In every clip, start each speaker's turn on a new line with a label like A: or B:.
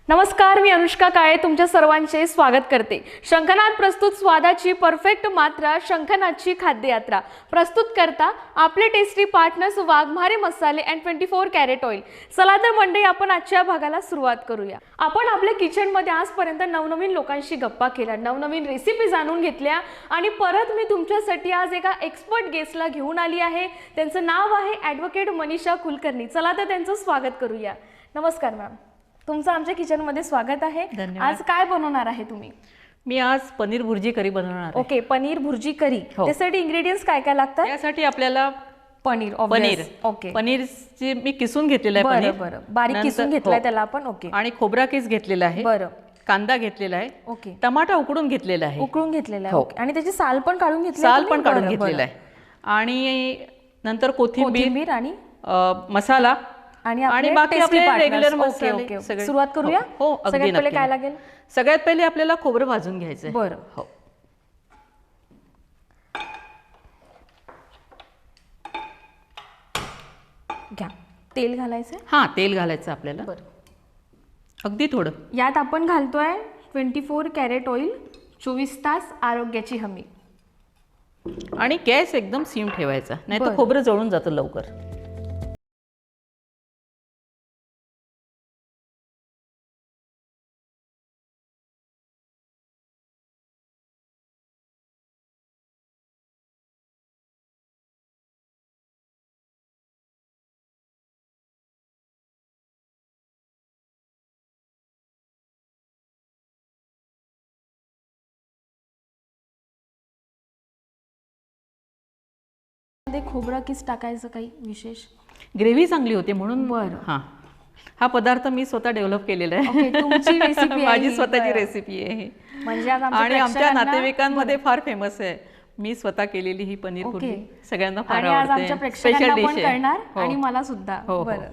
A: नमस्कार, मी अनुष्का काळे तुमच्या सर्वांचे स्वागत करते। शंखनाद प्रस्तुत स्वादाची परफेक्ट मात्रा शंखनादची खाद्ययात्रा प्रस्तुत करता आपले टेस्टी पार्टनर्स वाघमारे मसाले अँड 24 कॅरेट ऑइल। चला तर मंडळी, आपण आजच्या भागाला सुरुवात करूया। आपण आपल्या किचन मध्ये आजपर्यंत नवनवीन लोकांशी गप्पा केल्या, नवनवीन रेसिपी जाणून घेतल्या आणि परत मी तुमच्यासाठी आज एका एक्सपर्ट गेस्टला घेऊन आली आहे। त्यांचं नाव आहे ॲडव्होकेट मनीषा कुलकर्णी। चला तर त्यांचं स्वागत करूया। नमस्कार मॅम, तुमचं आमच्या किचन मध्ये स्वागत आहे। आज काय बनवणार आहे तुम्ही?
B: मी आज पनीर भुर्जी करी बनवणार आहे।
A: ओके, पनीर भुर्जी करी। त्यासाठी इंग्रेडिएंट्स काय काय लागतात?
B: यासाठी आपल्याला
A: पनीर
B: ओके, पनीरची मी किसून घेतलेलं आहे। पनीर
A: बरं, बारीक किसून घेतलाय त्याला आपण। ओके,
B: आणि खोबरा किस घेतलेला आहे।
A: बरं,
B: कांदा घेतलेला आहे।
A: ओके,
B: टमाटा उकडून घेतलेला आहे।
A: उकळून घेतलेला आहे। आणि त्याची साल पण काढून घेतली,
B: साल पण काढून घेतलेला आहे। आणि नंतर कोथिंबीर
A: आणि
B: मसाला आणि बाकी आपले रेग्युलर
A: मसाले। सुरुवात करूया। सगळ्यात पहिले काय लागेल?
B: सगळ्यात पहिले आपल्याला खोबरं भाजून घ्यायचं आहे।
A: बरं,
B: हो,
A: घ्या। तेल घालायचं?
B: हां, तेल घालायचं आपल्याला।
A: बरं,
B: अगदी थोडं।
A: यात आपण घालतोय 24 कॅरेट ऑइल, 24 तास आरोग्याची हमी।
B: आणि गॅस एकदम सिम ठेवायचा, नाही तर खोबरं जळून जातं लवकर।
A: खोबरा किस टाकायचं काही विशेष?
B: ग्रेव्ही चांगली होते म्हणून।
A: बरं,
B: हां, हा पदार्थ मी स्वतः डेव्हलप केलेला आहे।
A: तुमची रेसिपी आहे?
B: माझी स्वतःची रेसिपी आहे
A: म्हणजे
B: आणि आमच्या नातेवाईकांमध्ये फार फेमस आहे। मी स्वतः केलेली ही पनीर भुर्जी सगळ्यांना फार आवडते। स्पेशल डिश आहे
A: आणि मला सुद्धा।
B: बरं,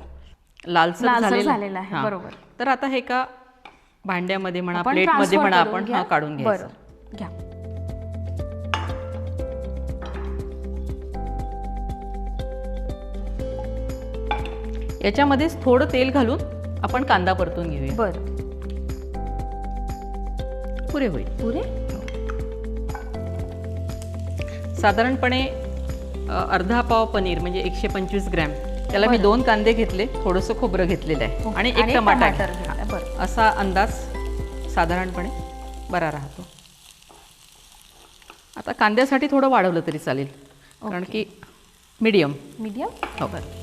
B: लालसर
A: झालेला आहे। बरोबर।
B: तर आता हे का भांड्यामध्ये म्हणा, प्लेटमध्ये म्हणा, आपण काढून घ्यायचं।
A: बरं, घ्या।
B: याच्यामध्ये थोडं तेल घालून आपण कांदा परतून घेऊया।
A: बरं,
B: पुरे होईल।
A: पुरे
B: साधारणपणे अर्धा पाव पनीर म्हणजे 125 ग्रॅम, त्याला मी 2 कांदे घेतले, थोडंसं खोबरं घेतलेलं आहे आणि 1 टमाटर। असा अंदाज साधारणपणे बरा राहतो। आता कांद्यासाठी थोडं वाढवलं तरी चालेल, कारण की मीडियम। हो, बरं।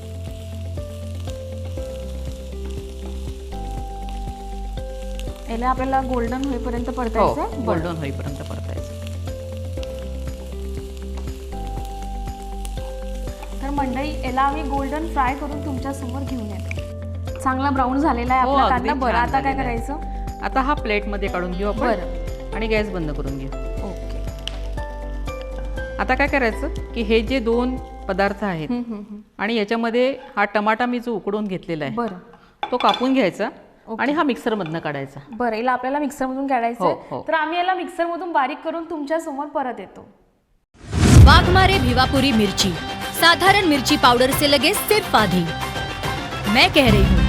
A: याला आपल्याला गोल्डन होईपर्यंत परतायचं।
B: गोल्डन होईपर्यंत परतायचं।
A: तर मंडळी, याला आम्ही गोल्डन फ्राय करून तुमच्या समोर घेऊन येतो। चांगला ब्राऊन झालेला आहे आपला कांदा। बरं, आता काय करायचं?
B: आता हा प्लेट मध्ये काढून घेऊ आपण आणि गॅस बंद करून घेऊ।
A: ओके,
B: आता काय करायचं की हे जे 2 पदार्थ आहेत आणि याच्यामध्ये हा टमाटा मी जो उकडून घेतलेला आहे, तो कापून घ्यायचा आणि हा मिक्सर मधनं काढायचा।
A: बरं, याला आपल्याला मिक्सर मधून काढायचं। तर आम्ही याला मिक्सर मधून बारीक करून तुमच्या समोर परत येतो।
C: वाघमारे भिवापुरी मिर्ची, साधारण मिर्ची पाउडर से लगे सिर्फ आधी। मैं कह रही हूँ।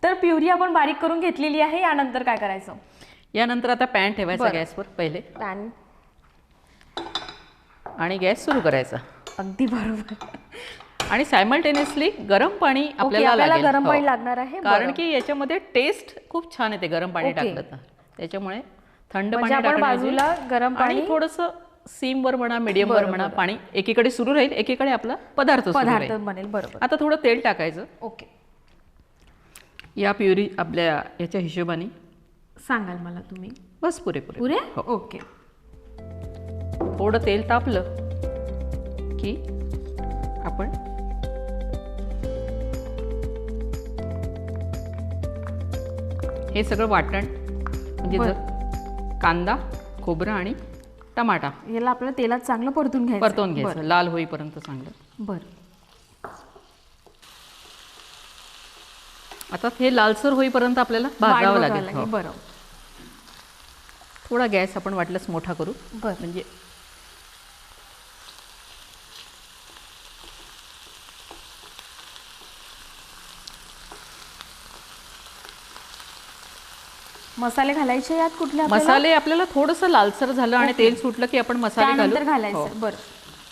A: तर प्युरी आपण बारीक करून घेतलेली आहे। यानंतर काय करायचं?
B: यानंतर आता पॅन ठेवायचा गॅसवर पहिले,
A: पॅन
B: आणि गॅस सुरू करायचा।
A: अगदी बरोबर।
B: आणि सायमल्टेनियसली गरम पाणी आपल्याला
A: गरम पाणी लागणार आहे,
B: कारण की याच्यामध्ये टेस्ट खूप छान येते गरम पाणी टाकलं तर। त्याच्यामुळे थंड पाणी
A: टाकलं, बाजूला गरम पाणी,
B: थोडंसं सीम वर म्हणा, मीडियम वर म्हणा, पाणी एकीकडे सुरू राहील, एकीकडे आपला पदार्थ
A: बनेल। बरोबर।
B: आता थोडं तेल टाकायचं।
A: ओके,
B: या प्युरी आपल्या याच्या हिशोबाने
A: सांगाल मला तुम्ही?
B: बस पुरे।
A: ओके,
B: थोडं तेल तापलं की आपण हे सगळं वाटण म्हणजे कांदा, खोबरं आणि टमाटा
A: याला आपल्याला तेलात चांगलं परतून घ्यायचं,
B: लाल होईपर्यंत चांगलं।
A: बरं,
B: आता हे लालसर होईपर्यंत आपल्याला भाजावं लागेल।
A: बरं,
B: थोडा गॅस आपण वाटल्यास मोठा करू, म्हणजे
A: मसाले घालायचे यात कुठले आपल्याला?
B: मसाले आपल्याला थोडंसं लालसर झालं आणि तेल सुटलं की आपण मसाले
A: त्यानंतर
B: घालू.
A: घालायचं.
B: हो.
A: बरं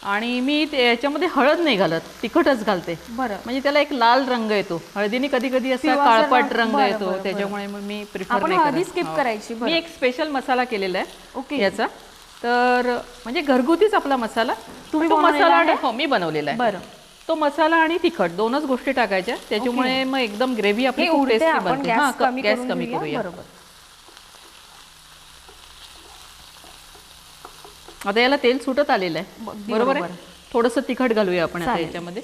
B: आणि मी याच्यामध्ये हळद नाही घालत, तिखटच घालते.
A: बरं.
B: म्हणजे त्याला एक लाल रंग येतो. हळदीने कधी कधी असा
A: पिवळसर
B: काळपट
A: रंग.
B: रंग
A: बरं,
B: येतो,
A: बरं,
B: त्याच्यामुळे मग मी प्रिफर
A: आपण
B: नाही
A: हळदी
B: करत.
A: skip
B: हो.
A: करायची. बरं.
B: मी एक स्पेशल मसाला केलेला
A: ओके.
B: आहे याचा, तर म्हणजे घरगुतीच आपला मसाला.
A: तुम्ही
B: तो
A: बनवलेला
B: मसाला
A: आहे?
B: हो मी बनवलेला आहे.
A: बरं.
B: तो मसाला आणि तिखट दोनच गोष्टी टाकायच्या, त्याच्यामुळे मग एकदम ग्रेव्ही आपली
A: हे
B: खूप
A: उडते,
B: टेस्टी
A: आपण
B: बनते.
A: गॅस
B: हां,
A: कमी
B: गॅस
A: करून
B: कमी
A: घेऊया.
B: करूया.
A: बरोबर.
B: आता याला तेल सुटत आलेलं आहे.
A: अगदी
B: बरोबर
A: बरोबर.
B: आहे. थोडंसं तिखट घालूया आपण आता
A: चालेल.
B: याच्यामध्ये.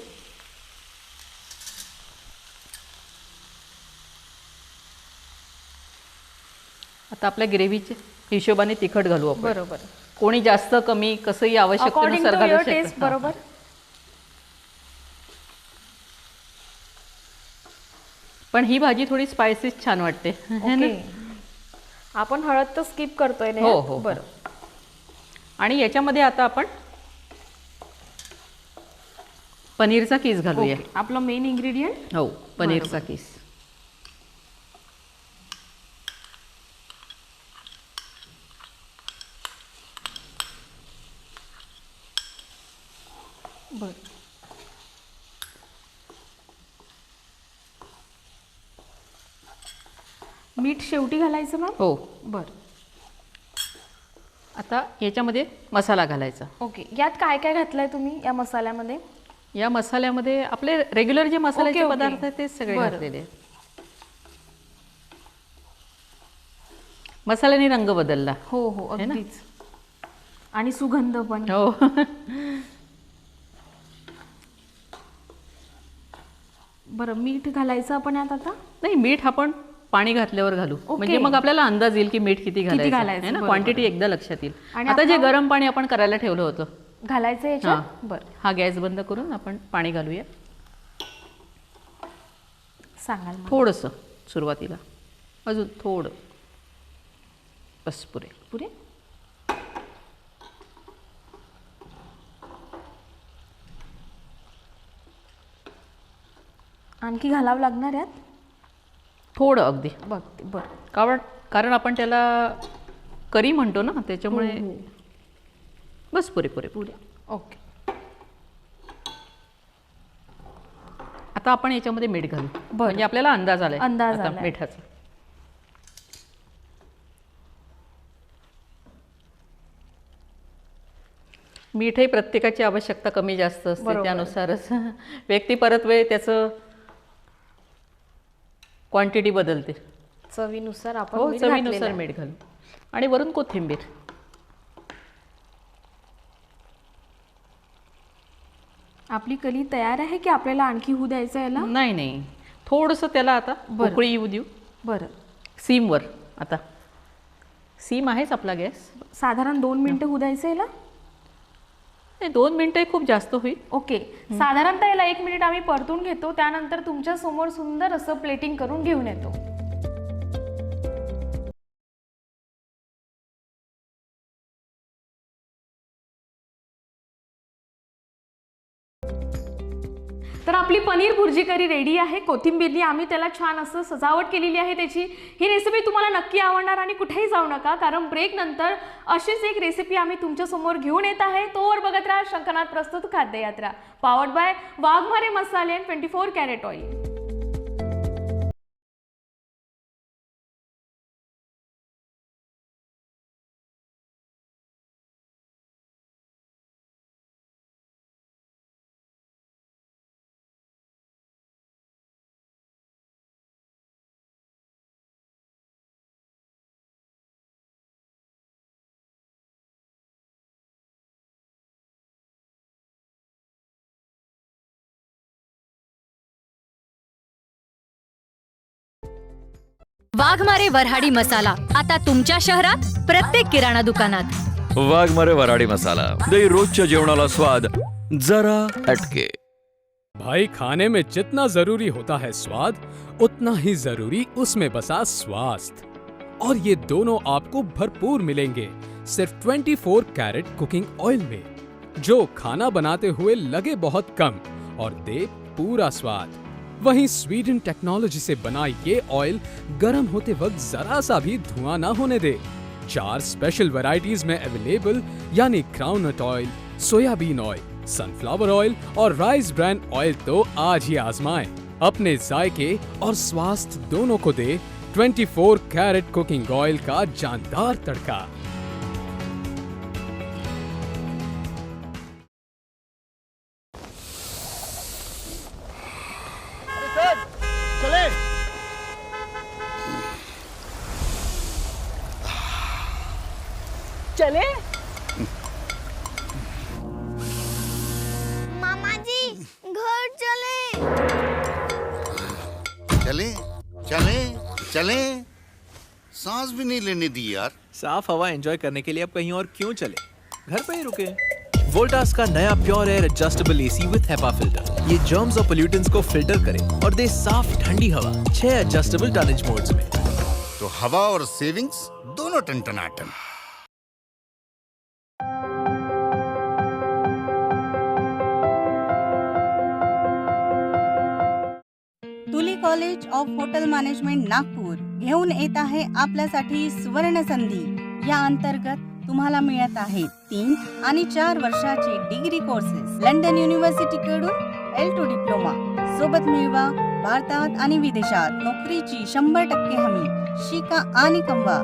B: आता आपल्या ग्रेव्हीच्या हिशोबाने तिखट घालू आपण.
A: बरोबर.
B: कोणी जास्त कमी कसंही
A: अकॉर्डिंग
B: आवश्यकतेनुसार
A: टू
B: घालू
A: युअर
B: शकतं.
A: टेस्ट. बरोबर.
B: पण ही भाजी थोडी स्पायसीच छान वाटते.
A: ओके. आपण हळद तर स्किप करतोय ना?
B: हो, हो.
A: बरं.
B: आणि याच्यामध्ये आता आपण पनीरचा किस घालूया.
A: ओके. आपलं मेन इन्ग्रेडियंट.
B: हो, पनीरचा किस.
A: बरं. मीठ शेवटी घालायचं मॅम?
B: हो.
A: बरं.
B: आता याच्यामध्ये मसाला घालायचा.
A: ओके. यात काय काय घातलंय तुम्ही या मसाल्यामध्ये?
B: या मसाल्यामध्ये आपले रेग्युलर जे मसाल्याचे
A: ओके.
B: पदार्थ आहेत ते सगळे
A: बरं.
B: घातलेले आहेत. मसाल्याने रंग बदलला.
A: हो हो
B: है ना?
A: अगदीच. आणि सुगंध पण.
B: हो.
A: बरं, मीठ घालायचं आपण यात आता?
B: नाही, मीठ आपण पाणी घातल्यावर घालू. म्हणजे मग आपल्याला अंदाज येईल की मीठ किती घालायचं
A: घालायचं,
B: आहे ना.
A: बरोबर.
B: क्वांटिटी एकदा लक्षात येईल.
A: आणि
B: आता जे
A: आपलं-
B: गरम पाणी आपण करायला ठेवलं होतं,
A: घालायचं याच्यात?
B: हां.
A: बरं,
B: हा गॅस बंद करून आपण पाणी घालूया.
A: सांगाल मला.
B: थोडंसं सुरुवातीला, अजून थोडं, बस पुरे.
A: पुरे? आणखी घालावं लागणार यात?
B: थोडं अगदी.
A: बघते. बरं.
B: कारण आपण त्याला करी म्हणतो ना, त्याच्यामुळे
A: हो.
B: बस पुरे पुरे पुरे.
A: ओके.
B: आता आपण याच्यामध्ये मीठ घालू. म्हणजे आपल्याला अंदाज आलाय
A: अंदाज
B: आता
A: आलाय.
B: मिठाचा. मीठही प्रत्येकाची आवश्यकता कमी जास्त असते,
A: बरोबर.
B: त्यानुसारच व्यक्ती परत वेळ त्याचं क्वांटिटी बदलते.
A: चवीनुसार आपण
B: हो,
A: मीठ घातलेलं
B: चवीनुसार
A: आहे.
B: मीठ घालू. आणि वरून कोथिंबीर.
A: आपली कली तयार आहे की आपल्याला आणखी होऊ द्यायचं याला?
B: नाही नाही, थोडंसं त्याला आता उकळी येऊ देऊ.
A: बरं.
B: सीमवर. आता सीम आहेच आपला गॅस.
A: साधारण 2 मिनिटं होऊ द्यायचं याला?
B: 2 मिनिटं खूप जास्त होईल.
A: ओके. साधारणतः याला 1 मिनिट आम्ही परतून घेतो, त्यानंतर तुमच्या समोर सुंदर असं प्लेटिंग करून घेऊन येतो. तर आपली पनीर भुर्जी करी रेडी आहे. कोथिंबीरनी आम्ही त्याला छान असं सजावट केलेली आहे त्याची. ही रेसिपी तुम्हाला नक्की आवडणार आणि कुठेही जाऊ नका, कारण ब्रेक नंतर अशीच एक रेसिपी आम्ही तुमच्या समोर घेऊन येत आहे. तोवर बघत राहा शंखनाथ प्रस्तुत खाद्ययात्रा, पॉवर्ड बाय वाघमारे मसाले आणि 24 कॅरेट ऑइल.
C: वाघमारे वऱ्हाडी मसाला आता तुमच्या शहरात प्रत्येक किराणा दुकानात.
D: वाघमारे वराडी मसाला दही रोजच्या जेवणाला स्वाद जरा अटके.
E: भाई, खाने में जितना जरूरी होता है स्वाद, उतना ही जरूरी उसमें बसा स्वास्थ्य, और ये दोनों आपको भरपूर मिलेंगे सिर्फ 24 कैरेट कुकिंग ऑयल में, जो खाना बनाते हुए लगे बहुत कम और दे पूरा स्वाद. वहीं स्वीडन टेक्नोलॉजी से बना ये ऑयल गर्म होते वक्त जरा सा भी धुआं ना होने दे। 4 स्पेशल वैरायटीज में अवेलेबल यानी groundnut oil, soybean oil, sunflower oil और राइस ब्रांड ऑयल तो आज ही आजमाएं। अपने जायके और स्वास्थ्य दोनों को दे 24 कैरेट कुकिंग ऑयल का जानदार तड़का।
A: चले
F: मामा जी घर चले।
G: चले चले चले, सांस भी नहीं लेने दी यार।
H: साफ हवा एंजॉय करने के लिए अब कहीं और क्यों चले, घर पे ही रुके। वोल्टास का नया प्योर एयर एडजस्टेबल एसी विद हेपा फिल्टर, ये जर्म्स और पोल्यूटेंट्स को फिल्टर करे और दे साफ ठंडी हवा 6 एडजस्टेबल टनेज मोड्स में।
G: तो हवा और सेविंग्स दोनों टन-टनाटन।
I: तुली college of hotel management Nagpur घेऊन येत आहे आपल्यासाठी सुवर्ण संधी। या अंतर्गत तुम्हाला मिळत आहे 3 आणि 4 वर्षाचे डिग्री कोर्सेस लंडन युनिव्हर्सिटी कडून L2 डिप्लोमा सोबत मिळवा। भारतात आणि विदेशात नोकरीची 100% हमी। शिका आणि कमवा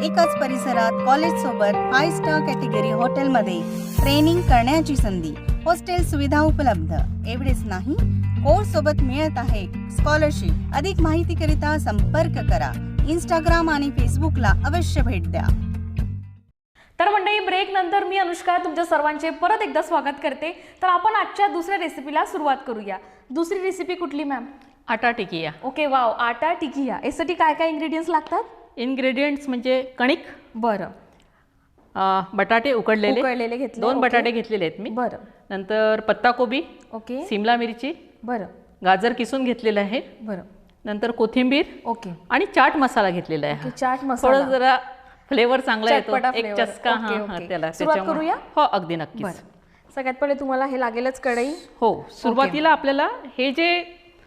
I: एकाच परिसरात कॉलेज सोबत 5 स्टार कॅटेगरी हॉटेल मध्ये ट्रेनिंग करण्याची संधी। हॉस्टेल सुविधा उपलब्ध। एवढेच नाही, कोर्स सोबत मिळत आहे स्कॉलरशिप। अधिक माहिती करिता संपर्क करा। इंस्टाग्राम आणि फेसबुकला अवश्य भेट द्या।
A: तर मंडळी, ब्रेक नंतर मी अनुष्का तुमच्या सर्वांचे परत एकदा स्वागत करते। तर आपण आजच्या दुसऱ्या रेसिपीला सुरुवात करूया। दुसरी रेसिपी कुठली मॅम?
B: आटा टिकिया।
A: ओके, वाव, आटा टिकिया। यासाठी काय काय इंग्रेडियंट्स लागतात?
B: इन्ग्रेडियंट्स म्हणजे कणिक,
A: बरं,
B: बटाटे
A: उकडलेले घेतले,
B: 2
A: ओके.
B: बटाटे घेतलेले आहेत मी।
A: बरं,
B: नंतर पत्ताकोबी,
A: ओके,
B: सिमला मिरची,
A: बरं,
B: गाजर किसून घेतलेलं आहे,
A: बरं,
B: नंतर कोथिंबीर,
A: ओके,
B: आणि चाट मसाला घेतलेला आहे।
A: ओके, चाट मसाला,
B: थोडं जरा फ्लेवर चांगला येतो,
A: चटपटा
B: एक
A: flavor.
B: चस्का
A: ओके,
B: हा
A: ओके.
B: त्याला
A: सुरुवात
B: त्याच्यामुळे-
A: करूया?
B: हो, अगदी नक्कीच।
A: बरं, सगळ्यात पहिले तुम्हाला हे लागेलच कढई।
B: हो, सुरुवातीला आपल्याला हे जे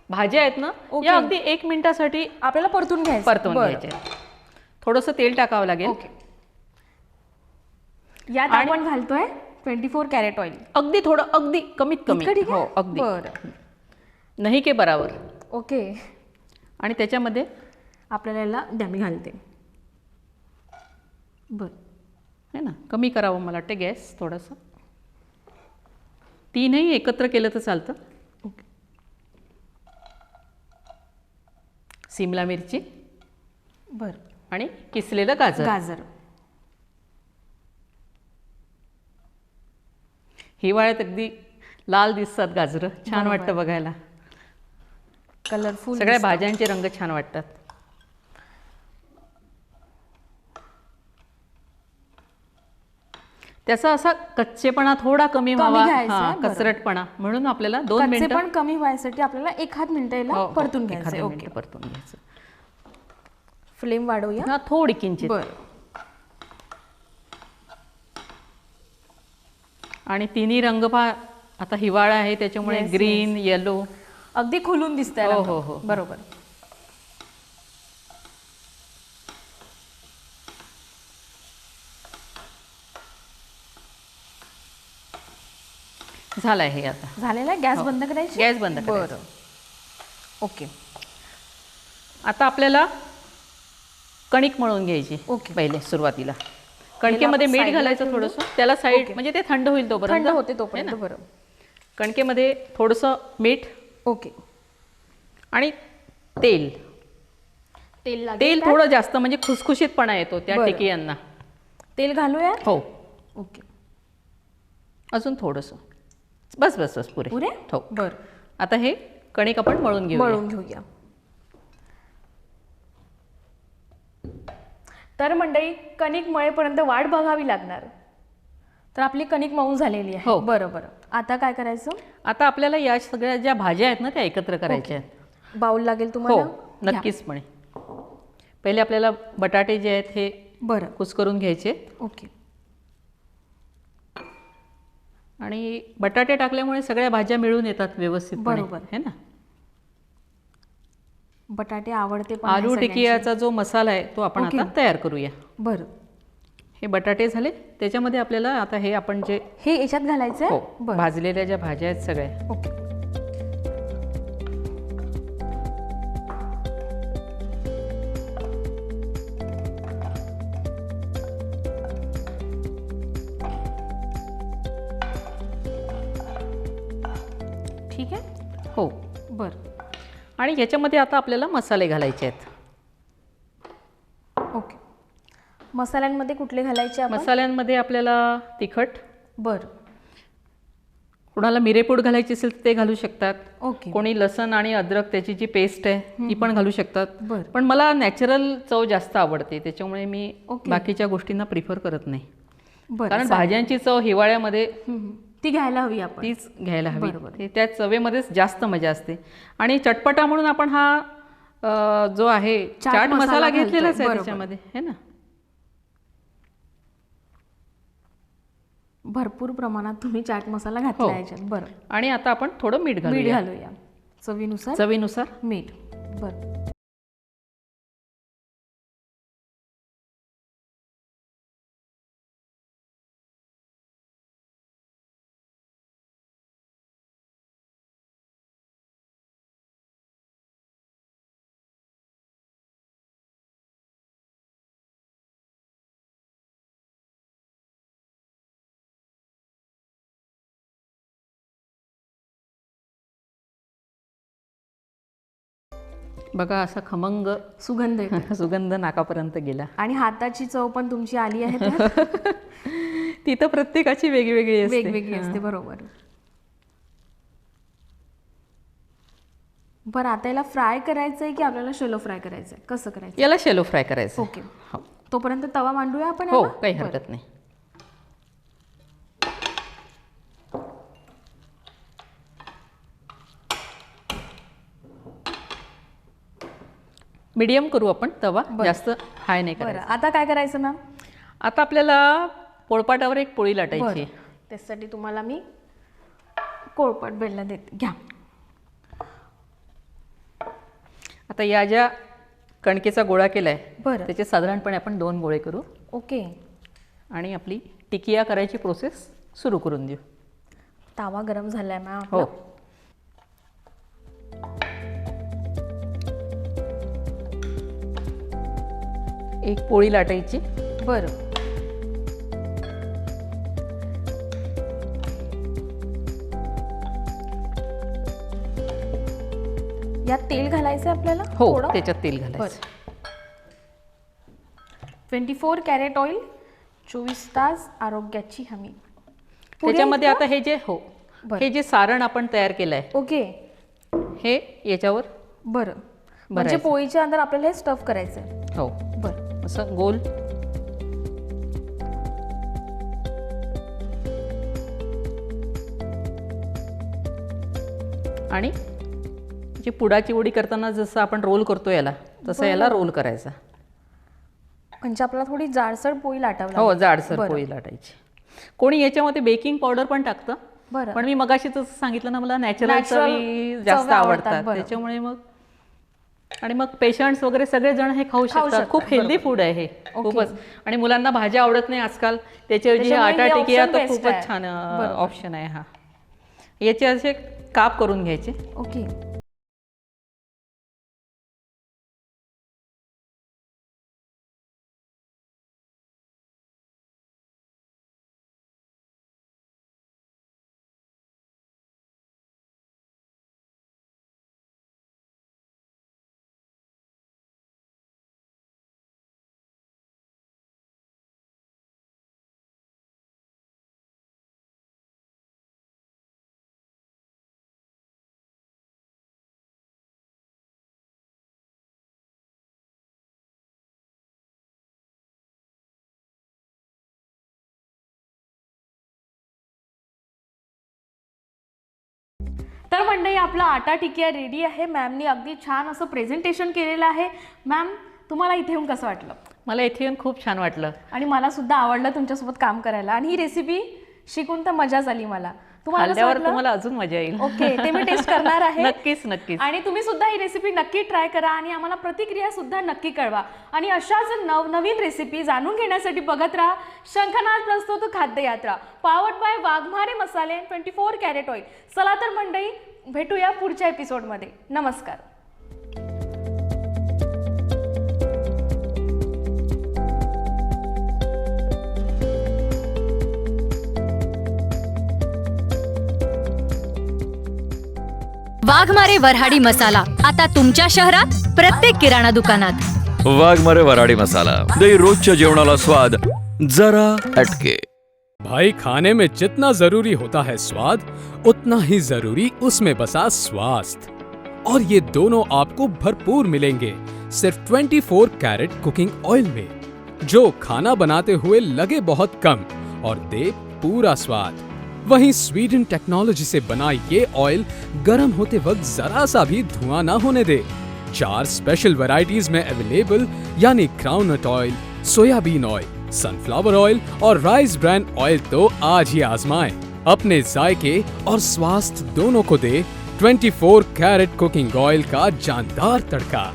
B: भाज्या आहेत ना,
A: ओके.
B: या अगदी 1 मिनिटासाठी
A: आपल्याला परतून घ्यायचं,
B: परतवून
A: बरं.
B: घ्यायचे। थोडंसं तेल टाकावं लागेल।
A: ओके, यात आपण घालतोय 24 कॅरेट ऑइल।
B: अगदी थोडं, अगदी कमीत कमी,
A: इतकं ठीक आहे?
B: हो अगदी,
A: बरं,
B: नाही के बराबर।
A: ओके,
B: आणि त्याच्यामध्ये
A: आपल्याला याला द्या, मी घालते। बरं,
B: है ना, कमी करावं मला वाटतं गॅस थोडंसं। तीनही एकत्र केलं तर चालतं।
A: ओके,
B: सिमला मिरची
A: बरं,
B: आणि किसलेलं गाजर।
A: गाजर,
B: हिवाळ्यात अगदी लाल दिसतात गाजरं, छान वाटतं बघायला।
A: कलरफुल,
B: सगळ्या भाज्यांचे रंग छान वाटतात। त्याचा असा कच्चेपणा थोडा कमी व्हावा,
A: घ्यायचा,
B: हा,
A: बरं.
B: कचरटपणा, म्हणून आपल्याला 2 मिनिटं
A: पण कमी व्हायसाठी आपल्याला 1 मिनिट याला
B: हो,
A: परतून
B: एखादं
A: घ्यायचं।
B: मिनिट
A: ओके,
B: परतून घ्यायचं।
A: फ्लेम वाढवूया।
B: हा, थोडी किंचित।
A: बरं,
B: आणि तिन्ही रंग पहा, आता हिवाळा आहे त्याच्यामुळे
A: Yes,
B: ग्रीन, येलो,
A: अगदी खुलून दिसतंय
B: हो,
A: रंग.
B: हो, हो.
A: बरोबर,
B: झालं आहे आता।
A: झालेला आहे। गॅस
B: हो.
A: बंद करायची?
B: गॅस बंद करायचा।
A: बरं, ओके,
B: आता आपल्याला कणिक मळून घ्यायची।
A: ओके.
B: पहिले सुरुवातीला कणकेमध्ये मीठ
A: साईडला
B: घालायचं
A: ठेवू?
B: थोडंसं, त्याला साईड
A: ओके.
B: म्हणजे ते थंड होईल तोपर्यंत,
A: थंड होते
B: है
A: तोपर्यंत,
B: ना?
A: बरं,
B: कणकेमध्ये थोडंसं मीठ
A: ओके,
B: आणि तेल
A: तेल लागेल
B: तेल
A: त्यात?
B: थोडं जास्त, म्हणजे खुसखुशीतपणा येतो त्या
A: बरं.
B: टिकियांना।
A: तेल घालूया?
B: हो,
A: ओके,
B: अजून थोडंसं, बस बस बस, पुरे
A: पुरे?
B: हो।
A: बरं,
B: आता हे कणिक आपण मळून घेऊ।
A: मळून घेऊया। तर मंडळी, कणिक मळेपर्यंत वाट बघावी लागणार। तर आपली कणिक मळून झालेली आहे।
B: हो.
A: बरं बरं, आता काय करायचं?
B: आता आपल्याला या सगळ्या ज्या भाज्या आहेत ना, त्या एकत्र करायच्या आहेत।
A: बाउल लागेल तुम्हाला?
B: हो, नक्कीच म्हणे। पहिले आपल्याला बटाटे जे आहेत हे
A: बरं,
B: कुस्करून घ्यायचे,
A: ओके,
B: आणि बटाटे टाकल्यामुळे सगळ्या भाज्या मिळून येतात व्यवस्थित,
A: बरोबर.
B: है ना।
A: बटाटे आवडते पण
B: आलू
A: नाही सगळ्यांचे.
B: टिकियाचा जो मसाला आहे तो आपण आता तयार करूया.
A: बरं,
B: हे बटाटे झाले. त्याच्यामध्ये आपल्याला आता हे आपण जे
A: हे याच्यात घालायचं
B: हो
A: आहे. बरं,
B: भाजलेल्या ज्या भाज्या आहेत सगळ्या,
A: ओके. ठीक आहे.
B: हो.
A: बरं,
B: आणि ह्याच्यामध्ये आता आपल्याला मसाले घालायचे आहेत.
A: ओके. मसाल्यांमध्ये कुठले घालायचे आपण?
B: मसाल्यांमध्ये आपल्याला तिखट,
A: बरं,
B: कोणाला मिरेपूड घालायची असेल तर ते घालू शकतात.
A: ओके.
B: कोणी लसण आणि अद्रक त्याची जी पेस्ट आहे ती पण घालू शकतात.
A: बरं.
B: पण मला नॅचरल चव जास्त आवडते, त्याच्यामुळे मी
A: ओके.
B: बाकीच्या गोष्टींना प्रिफर करत नाही.
A: बरं,
B: कारण
A: चालेल.
B: भाज्यांची चव हिवाळ्यामध्ये
A: ती घ्यायला हवी आपण.
B: तीच घ्यायला हवी.
A: बरोबर.
B: त्या चवेमध्येच जास्त मजा असते. आणि चटपटा म्हणून आपण हा जो आहे चाट मसाला
A: घालतोय.
B: घेतलेलाच आहे
A: बरोबर.
B: त्याच्यामध्ये, है ना.
A: भरपूर प्रमाणात तुम्ही चाट मसाला घातला
B: हो.
A: याच्यात. बरं,
B: आणि आता आपण थोडं मीठ
A: मीठ
B: घालूया.
A: घालूया चवीनुसार.
B: चवीनुसार.
A: मीठ. बरं,
B: बघा असा खमंग
A: सुगंध येतो.
B: सुगंध नाकापर्यंत गेला.
A: आणि हाताची चव पण तुमची आली आहे त्यात.
B: ती तर प्रत्येकाची वेगवेगळी असते.
A: वेगवेगळी असते. बरोबर. बरं, आता याला फ्राय करायचं आहे की आपल्याला शेलो फ्राय करायचं आहे? कसं करायचं?
B: याला शेलो फ्राय करायचं.
A: ओके.
B: हो
A: तोपर्यंत तवा मांडूया आपण
B: हो,
A: याला?
B: काही
A: बरं.
B: हरकत नाही. मीडियम करू आपण तवा, जास्त हाय नाही
A: बरं,
B: करायचं.
A: आता काय करायचं मॅम?
B: आता आपल्याला पोळपाटावर एक पोळी लाटायची.
A: बरं, त्यासाठी तुम्हाला मी कोळपट बेलना देते. घ्या.
B: आता या ज्या कणकेचा गोळा केलाय
A: बरं.
B: त्याचे साधारणपणे आपण 2 गोळे करू
A: ओके.
B: आणि आपली टिकिया करायची प्रोसेस सुरू करून देऊ.
A: तावा गरम झालाय मॅम.
B: हो. एक पोळी लाटायची.
A: बरं, यात तेल घालायचं आपल्याला?
B: हो,
A: थोडं?
B: त्याच्यात तेल घालायचं.
A: बरं. 24 कॅरेट ऑइल, 24 तास आरोग्याची हमी.
B: त्याच्यामध्ये आता हे जे
A: बरं.
B: हे जे सारण आपण तयार केलंय
A: ओके.
B: हे याच्यावर
A: बरं, म्हणजे
B: भरायचं.
A: पोळीच्या अंदर आपल्याला हे स्टफ करायचं आहे.
B: हो
A: बरं,
B: असं गोल. आणि जी पुडाची उडी करताना जसं आपण रोल करतो याला, तसं याला रोल करायचा.
A: म्हणजे आपल्याला थोडी जाडसर पोळी लाटावी
B: हो,
A: लागेल.
B: जाडसर
A: बरं.
B: पोळी लाटायची. कोणी याच्यामध्ये बेकिंग पावडर पण टाकतं.
A: बरं.
B: पण मी मगाशीच सांगितलं ना, मला नॅचरल
A: Natural
B: चवी जास्त
A: चवी आवडतात.
B: आवडतात.
A: बरं.
B: त्याच्यामुळे मग आणि मग पेशंट्स वगैरे सगळे जण हे खाऊ शकतात. खूप हेल्दी फूड आहे हे, खूपच. आणि मुलांना भाज्या आवडत नाही आजकाल, त्याच्याऐवजी
A: त्याच्यामुळे
B: आटा
A: हे
B: टिकिया
A: option
B: तर
A: best
B: खूपच
A: आहे.
B: छान
A: बरोबर.
B: ऑप्शन आहे हा. याचे असे काप करून घ्यायचे.
A: ओके. तर मंडळी, आपला आटा टिकिया रेडी आहे. मॅमनी अगदी छान असं प्रेझेंटेशन केलेलं आहे. मॅम, तुम्हाला इथे येऊन कसं वाटलं?
B: मला इथे येऊन खूप छान वाटलं.
A: आणि मला सुद्धा आवडलं तुमच्यासोबत काम करायला. आणि ही रेसिपी शिकून तर मजाच आली मला. तुम्हाला कसं
B: खाल्ल्यावर
A: वाटलं?
B: तुम्हाला अजून मजा येईल.
A: ओके, ते मी टेस्ट करणार आहे.
B: नक्कीच नक्कीच.
A: आणि तुम्ही सुद्धा ही रेसिपी नक्की ट्राय करा आणि आम्हाला प्रतिक्रिया सुद्धा नक्की कळवा. आणि अशाच नवनवीन रेसिपी जाणून घेण्यासाठी बघत राहा शंखनाद प्रस्तुत खाद्ययात्रा, पावर्ड बाय वाघमारे मसाले 24 कॅरेट ऑइल. चला तर मंडळी, भेटूया पुढच्या एपिसोडमध्ये. नमस्कार.
C: वाघमारे वऱ्हाडी मसाला आता तुमच्या शहरात प्रत्येक किराणा दुकानात.
D: वाघमारे वराडी मसाला, दही रोजच्या जेवणाला स्वाद जरा हटके.
E: भाई खाने में जितना जरूरी होता है स्वाद, उतना ही जरूरी उसमें बसा स्वास्थ्य. और ये दोनों आपको भरपूर मिलेंगे सिर्फ 24 कैरेट कुकिंग ऑयल में, जो खाना बनाते हुए लगे बहुत कम और दे पूरा स्वाद. वहीं स्वीडन टेक्नोलॉजी से बना ये ऑयल गर्म होते वक्त जरा सा भी धुआं ना होने दे. 4 स्पेशल वैरायटीज में अवेलेबल, यानी groundnut oil, soybean oil, sunflower oil और राइस ब्रांड ऑयल. तो आज ही आजमाएं. अपने जायके और स्वास्थ्य दोनों को दे 24 कैरेट कुकिंग ऑयल का जानदार तड़का.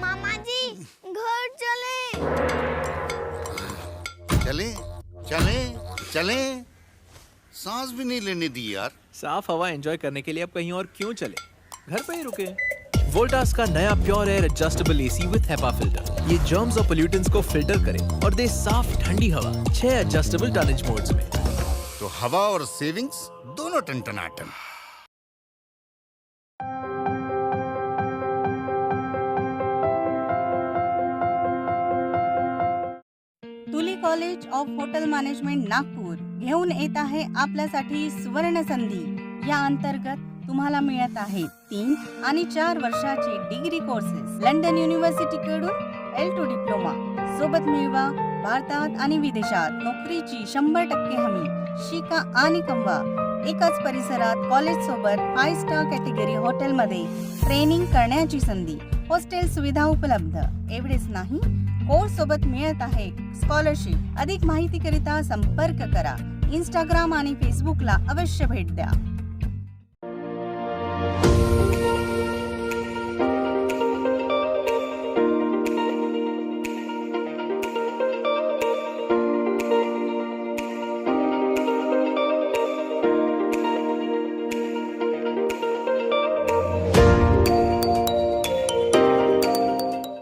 F: मामा जी घर चले.
G: चले चले चले. सांस भी नहीं लेने दी यार.
H: साफ हवा एंजॉय करने के लिए अब कहीं और क्यों चले, घर पे ही रुके. वोल्टास का नया pure air adjustable AC with HEPA filter. ये जर्म्स और पोल्यूटेंट्स को फिल्टर करे और दे साफ ठंडी हवा 6 एडजस्टेबल टनेज मोड्स में.
G: तो हवा और सेविंग्स दोनों टनटनाटन.
I: तुली college of hotel management Nagpur घेऊन येत आहे आपल्यासाठी सुवर्ण संधी. या अंतर्गत तुम्हाला मिळत आहे 3 आणि 4 वर्षाचे डिग्री कोर्सेस. लंडन युनिव्हर्सिटीकडून L2 डिप्लोमा सोबत मिळवा. भारतात आणि विदेशात नोकरीची 100% हमी. शिका आणि कमवा. एकाच परिसरात कॉलेज सोबत 5 स्टार कॅटेगरी हॉटेलमध्ये ट्रेनिंग करण्याची संधी. हॉस्टेल सुविधा उपलब्ध. एवढेच नाही, कोर्स सोबत मिळत आहे स्कॉलरशिप. अधिक माहितीकरिता संपर्क करा. इंस्टाग्राम आणि फेसबुकला अवश्य भेट द्या.